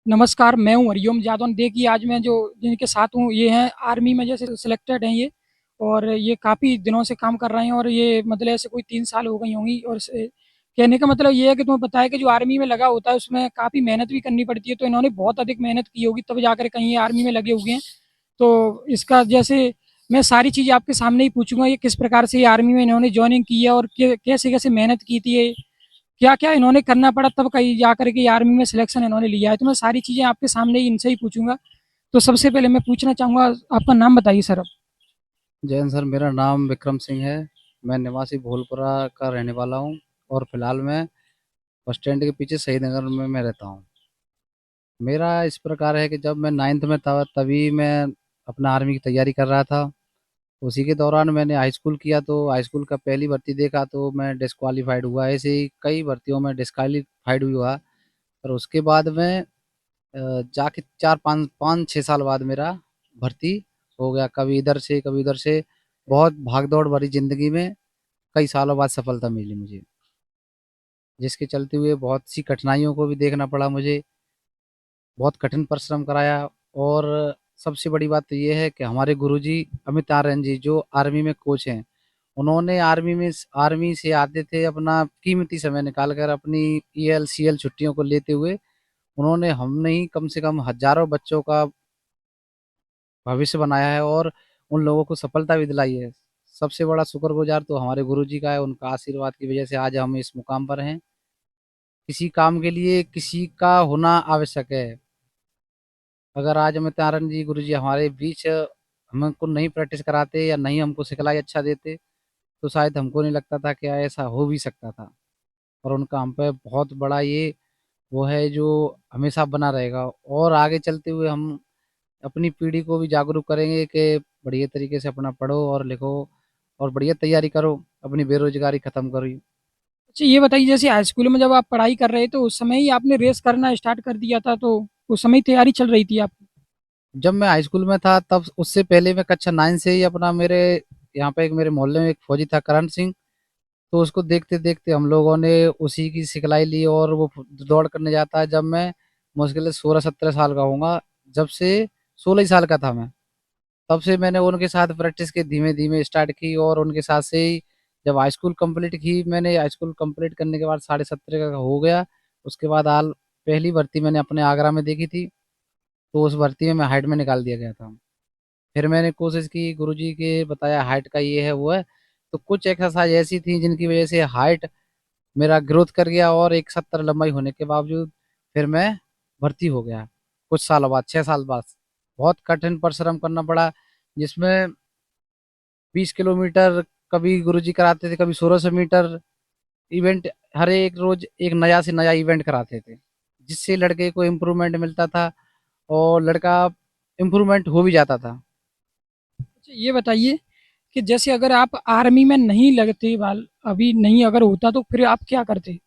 नमस्कार, मैं हूँ हरिओम जादौन। देखिए, आज मैं जो जिनके साथ हूँ, ये हैं आर्मी में जैसे सिलेक्टेड हैं ये। और ये काफ़ी दिनों से काम कर रहे हैं और ये मतलब ऐसे कोई 3 साल हो गई होंगी। और कहने का मतलब ये है कि तुम्हें पता है कि जो आर्मी में लगा होता है, उसमें काफ़ी मेहनत भी करनी पड़ती है। तो इन्होंने बहुत अधिक मेहनत की होगी, तब जाकर कहीं ये आर्मी में लगे हुए हैं। तो इसका जैसे मैं सारी चीज़ें आपके सामने ही पूछूंगा, ये किस प्रकार से ये आर्मी में इन्होंने ज्वाइनिंग की है और कैसे कैसे मेहनत की थी, ये क्या क्या इन्होंने करना पड़ा, तब कहीं जा करके आर्मी में सिलेक्शन इन्होंने लिया है। तो मैं सारी चीज़ें आपके सामने ही इनसे ही पूछूंगा। तो सबसे पहले मैं पूछना चाहूँगा, आपका नाम बताइए सर अब। जैन सर, मेरा नाम विक्रम सिंह है। मैं निवासी भोलपुरा का रहने वाला हूँ और फिलहाल मैं बस स्टैंड के पीछे शहीद नगर में मैं रहता हूँ। मेरा इस प्रकार है कि जब मैं नाइन्थ में था तभी मैं अपना आर्मी की तैयारी कर रहा था। उसी के दौरान मैंने हाई स्कूल किया, तो हाई स्कूल का पहली भर्ती देखा तो मैं डिस्क्वालीफाइड हुआ। ऐसे ही कई भर्तियों में डिस्क्वालीफाइड हुआ। और उसके बाद में जाके 4 5 5 6 साल बाद मेरा भर्ती हो गया। कभी इधर से कभी उधर से, बहुत भाग दौड़ भरी जिंदगी में कई सालों बाद सफलता मिली मुझे, जिसके चलते हुए बहुत सी कठिनाइयों को भी देखना पड़ा मुझे। बहुत कठिन परिश्रम कराया। और सबसे बड़ी बात तो ये है कि हमारे गुरुजी अमित आर्यन जी जो आर्मी में कोच हैं, उन्होंने आर्मी से आते थे अपना कीमती समय निकाल कर अपनी ईएल सीएल छुट्टियों को लेते हुए, उन्होंने हम नहीं कम से कम हजारों बच्चों का भविष्य बनाया है और उन लोगों को सफलता भी दिलाई है। सबसे बड़ा शुक्रगुजार तो हमारे गुरुजी का है। उनका आशीर्वाद की वजह से आज हम इस मुकाम पर हैं। किसी काम के लिए किसी का होना आवश्यक है। अगर आज अमित नारायण जी गुरु जी हमारे बीच हमको नहीं प्रैक्टिस कराते या नहीं हमको सिखलाई अच्छा देते, तो शायद हमको नहीं लगता था कि ऐसा हो भी सकता था। और उनका हम पे बहुत बड़ा ये वो है जो हमेशा बना रहेगा। और आगे चलते हुए हम अपनी पीढ़ी को भी जागरूक करेंगे कि बढ़िया तरीके से अपना पढ़ो और लिखो और बढ़िया तैयारी करो, अपनी बेरोजगारी खत्म करो। अच्छा, ये बताइए, जैसे हाई स्कूल में जब आप पढ़ाई कर रहे थे, तो उस समय ही आपने रेस करना स्टार्ट कर दिया था, तो उस समय ही तैयारी चल रही थी आपकी? जब मैं हाई स्कूल में था तब उससे पहले मैं कक्षा 9 से ही अपना मेरे यहाँ पे एक मेरे मोहल्ले में एक फौजी था करण सिंह, तो उसको देखते देखते हम लोगों ने उसी की सिखलाई ली। और वो दौड़ करने जाता है जब मैं मुश्किल से 16 17 साल का होऊंगा। जब से 16 ही साल का था मैं, तब से मैंने उनके साथ प्रैक्टिस की, धीमे धीमे स्टार्ट की। और उनके साथ से ही जब हाई स्कूल कंप्लीट की, मैंने हाई स्कूल कंप्लीट करने के बाद 17.5 का हो गया। उसके बाद हाल पहली भर्ती मैंने अपने आगरा में देखी थी, तो उस भर्ती में मैं हाइट में निकाल दिया गया था। फिर मैंने कोशिश की, गुरुजी के बताया हाइट का ये है वो है, तो कुछ एक्सरसाइज ऐसी थी जिनकी वजह से हाइट मेरा ग्रोथ कर गया। और 170 लंबाई होने के बावजूद फिर मैं भर्ती हो गया कुछ सालों बाद, 6 साल बाद। बहुत कठिन परिश्रम करना पड़ा, जिसमें 20 किलोमीटर कभी गुरुजी कराते थे, कभी 1600 मीटर इवेंट। हर एक रोज एक नया से नया इवेंट कराते थे, जिससे लड़के को इम्प्रूवमेंट मिलता था और लड़का इम्प्रूवमेंट हो भी जाता था। अच्छा, ये बताइए कि जैसे अगर आप आर्मी में नहीं लगते, वाल अभी नहीं अगर होता, तो फिर आप क्या करते?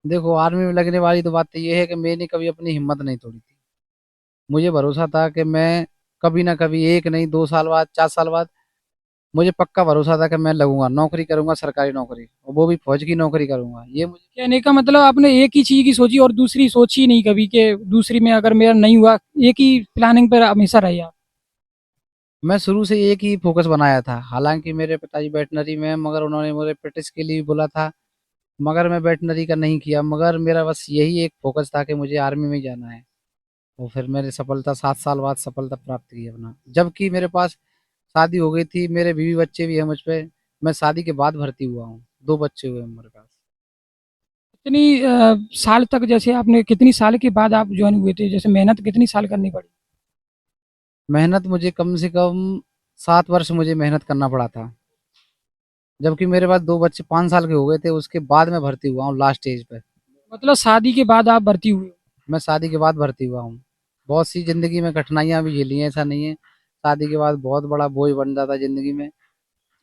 देखो, आर्मी में लगने वाली तो बात तो ये है कि मैंने कभी अपनी हिम्मत नहीं तोड़ी थी। मुझे भरोसा था कि मैं कभी ना कभी, एक नहीं 2 साल बाद, 4 साल बाद, मुझे पक्का भरोसा था कि मैं लगूंगा, नौकरी करूंगा, सरकारी नौकरी, और वो भी फौज की नौकरी करूंगा। ये मुझे, कहने का मतलब आपने एक ही चीज़ की सोची और दूसरी सोची नहीं कभी, कि दूसरी में अगर मेरा नहीं हुआ, एक ही प्लानिंग पर हमेशा रहे आप? मैं शुरू से एक ही फोकस बनाया था। हालांकि मेरे पिताजी वेटनरी में हैं, मगर उन्होंने मुझे प्रैक्टिस के लिए भी बोला था, मगर मैं वेटनरी का नहीं किया। मगर मेरा बस यही एक फोकस था कि मुझे आर्मी में ही जाना है। और फिर मैंने सफलता 7 साल बाद सफलता प्राप्त की अपना, जबकि मेरे पास शादी हो गई थी, मेरे बीवी बच्चे भी हैं मुझ पे। मैं शादी के बाद भर्ती हुआ हूँ, 2 बच्चे हुए हैं मेरे पास। कितनी साल तक, जैसे आपने कितनी साल के बाद आप ज्वाइन हुए थे, जैसे मेहनत कितनी साल करनी पड़ी? मेहनत मुझे कम से कम 7 वर्ष मुझे मेहनत करना पड़ा था, जबकि मेरे पास 2 बच्चे 5 साल के हो गए थे। उसके बाद मैं भर्ती हुआ हूँ लास्ट स्टेज पे। मतलब शादी के बाद आप भर्ती हुए हो? मैं शादी के बाद भर्ती हुआ हूँ। बहुत सी जिंदगी में कठिनाइयां भी झेली हैं, ऐसा नहीं है। शादी के बाद बहुत बड़ा बोझ बन जाता है जिंदगी में।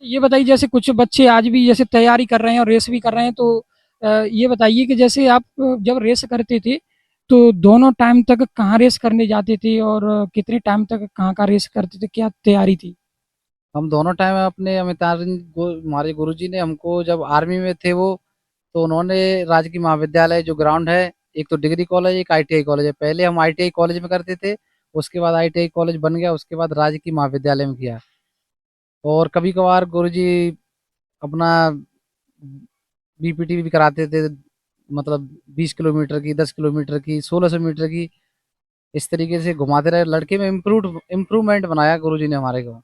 ये बताइए, जैसे कुछ बच्चे आज भी जैसे तैयारी कर रहे हैं और रेस भी कर रहे हैं, तो ये बताइए कि जैसे आप जब रेस करते थे, तो दोनों टाइम तक कहाँ रेस करने जाते थे और कितने टाइम तक कहाँ का रेस करते थे, क्या तैयारी थी? हम दोनों टाइम अपने अमिताभ हमारे गुरुजी ने हमको, जब आर्मी में थे वो, तो उन्होंने राजकीय महाविद्यालय जो ग्राउंड है एक तो डिग्री कॉलेज, एक आईटीआई कॉलेज है। पहले हम आईटीआई कॉलेज में करते थे, उसके बाद आईटीआई कॉलेज बन गया, उसके बाद राजकीय महाविद्यालय में किया। और कभी कभार गुरुजी अपना बीपीटी भी कराते थे, मतलब 20 किलोमीटर की, 10 किलोमीटर की, 1600 मीटर की, इस तरीके से घुमाते रहे। लड़के में इम्प्रूवमेंट बनाया गुरुजी ने हमारे को।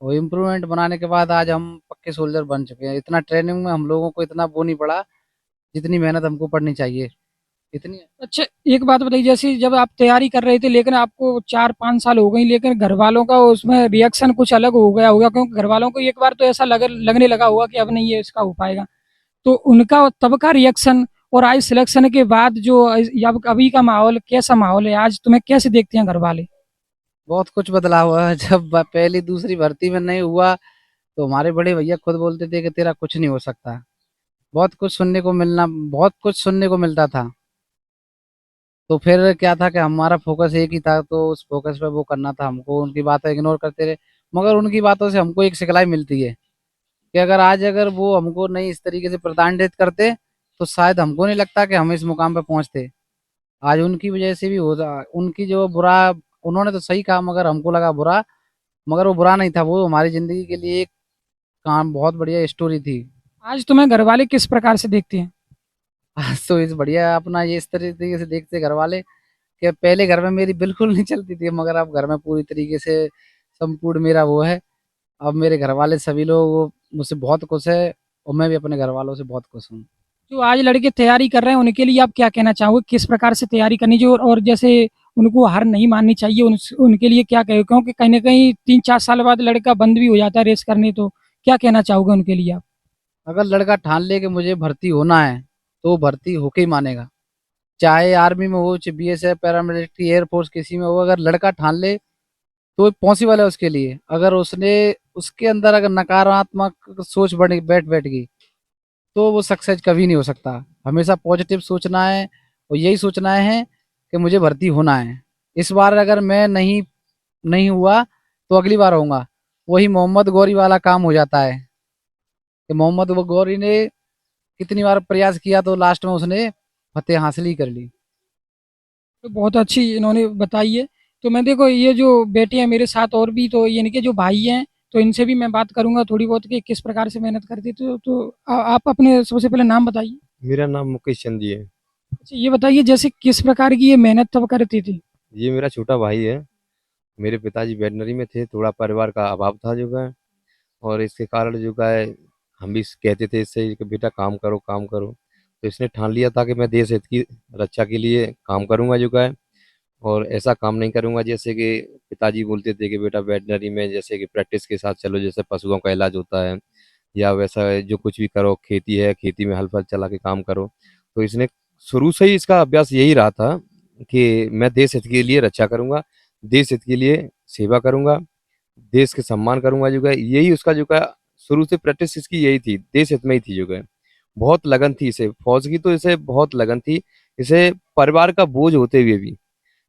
वो इम्प्रूवमेंट बनाने के बाद आज हम पक्के सोल्जर बन चुके हैं। इतना ट्रेनिंग में हम लोगों को इतना वो नहीं पड़ा जितनी मेहनत हमको पड़नी चाहिए, इतनी। अच्छा, एक बात बताइए, जैसे जब आप तैयारी कर रहे थे, लेकिन आपको 4-5 साल हो गई, लेकिन घर वालों का उसमें रिएक्शन कुछ अलग हो गया होगा, क्योंकि घर वालों को एक बार तो ऐसा लगने लगा होगा कि अब नहीं ये इसका हो पाएगा। तो उनका तब का रिएक्शन और आज सिलेक्शन के बाद जो अब अभी का माहौल, कैसा माहौल है आज, तुम्हें कैसे देखते हैं घर वाले? बहुत कुछ बदला हुआ है। जब पहली दूसरी भर्ती में नहीं हुआ तो हमारे बड़े भैया खुद बोलते थे कि तेरा कुछ नहीं हो सकता। बहुत कुछ सुनने को मिलता था। तो फिर क्या था कि हमारा फोकस एक ही था, तो उस फोकस पे वो करना था हमको। उनकी बातें इग्नोर करते रहे, मगर उनकी बातों से हमको एक सिखलाई मिलती है कि अगर वो हमको नहीं इस तरीके से प्रताड़ित करते तो शायद हमको नहीं लगता कि हम इस मुकाम पे पहुंचते। आज उनकी वजह से भी हो जा उनकी जो बुरा, उन्होंने तो सही कहा मगर हमको लगा बुरा, मगर वो बुरा नहीं था, वो हमारी जिंदगी के लिए एक काम बहुत बढ़िया स्टोरी थी। आज तुम्हें घर वाले किस प्रकार से देखते हैं? आज तो इस बढ़िया अपना ये इस तरीके से देखते घर वाले कि पहले घर में मेरी बिल्कुल नहीं चलती थी, मगर अब घर में पूरी तरीके से संपूर्ण मेरा वो है। अब मेरे घर वाले सभी लोग मुझसे बहुत खुश है, और मैं भी अपने घर वालों से बहुत खुश हूँ। जो आज लड़के तैयारी कर रहे हैं उनके लिए आप क्या कहना चाहोगे, किस प्रकार से तैयारी करनी चाहिए, और जैसे उनको हार नहीं माननी चाहिए, उनके लिए क्या कहे, क्योंकि कहीं ना कहीं 3-4 साल बाद लड़का बंद भी हो जाता है रेस करने, तो क्या कहना चाहोगे उनके लिए आप? अगर लड़का ठान ले कि मुझे भर्ती होना है तो वो भर्ती होके ही मानेगा। चाहे आर्मी में हो, चाहे बीएसएफ, पैरामिलिट्री, एयरफोर्स, किसी में हो, अगर लड़का ठान ले तो पॉसिबल है उसके लिए। अगर उसने उसके अंदर अगर नकारात्मक सोच बढ़ बैठ बैठ गई तो वो सक्सेस कभी नहीं हो सकता। हमेशा पॉजिटिव सोचना है, और यही सोचना है कि मुझे भर्ती होना है। इस बार अगर मैं नहीं नहीं हुआ तो अगली बार होऊंगा। वही मोहम्मद गौरी वाला काम हो जाता है कि मोहम्मद वो गौरी ने कितनी बार प्रयास किया तो लास्ट में उसने फतेह हासिल ही कर ली। तो बहुत अच्छी इन्होंने बताई है। तो मैं देखो, ये जो बेटे हैं मेरे साथ और भी, तो ये इनके जो भाई हैं, तो इनसे भी मैं बात करूंगा थोड़ी बहुत कि किस प्रकार से मेहनत करती, आप अपने सबसे पहले नाम बताइए। मेरा नाम मुकेश चंद जी है। अच्छा, ये बताइए जैसे किस प्रकार की ये मेहनत तब करती थी? ये मेरा छोटा भाई है। मेरे पिताजी वेटनरी में थे, थोड़ा परिवार का अभाव था जो है, और इसके कारण जो है हम भी कहते थे इससे कि बेटा काम करो काम करो। तो इसने ठान लिया था कि मैं देश हित की रक्षा के लिए काम करूंगा जो है, और ऐसा काम नहीं करूंगा जैसे कि पिताजी बोलते थे कि बेटा वेटनरी में जैसे कि प्रैक्टिस के साथ चलो, जैसे पशुओं का इलाज होता है, या वैसा जो कुछ भी करो, खेती है खेती में हल फल चला के काम करो। तो इसने शुरू से ही इसका अभ्यास यही रहा था कि मैं देश हित के लिए रक्षा करूंगा, देश हित के लिए सेवा करूंगा, देश के सम्मान करूंगा जो है। यही उसका जो है शुरू से प्रैक्टिस इसकी यही थी, देश हित में ही थी जो है। बहुत लगन थी इसे फौज की, तो इसे बहुत लगन थी। इसे परिवार का बोझ होते हुए भी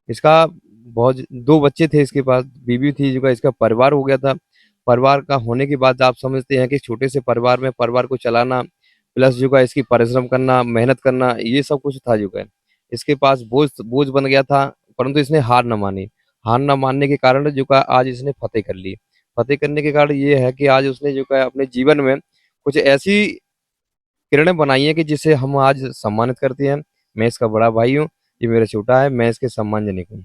इसका बहुत, दो बच्चे थे इसके पास, बीवी थी जो है, इसका परिवार हो गया था। परिवार का होने के बाद आप समझते हैं कि छोटे से परिवार में परिवार को चलाना, प्लस जो है इसकी परिश्रम करना, मेहनत करना, ये सब कुछ था जो है। इसके पास बोझ बोझ बन गया था, परंतु इसने हार न मानी। हार न मानने के कारण जो है आज इसने फतेह कर ली। फतेह करने के कारण ये है कि आज उसने जो है अपने जीवन में कुछ ऐसी किरणें बनाई हैं कि जिसे हम आज सम्मानित करते हैं। मैं इसका बड़ा भाई हूँ, ये मेरा छोटा है, मैं इसके सम्मानजनक हूँ।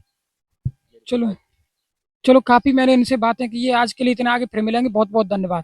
चलो, चलो, काफ़ी मैंने इनसे बातें की है, आज के लिए इतना, आगे फिर मिलेंगे, बहुत बहुत धन्यवाद।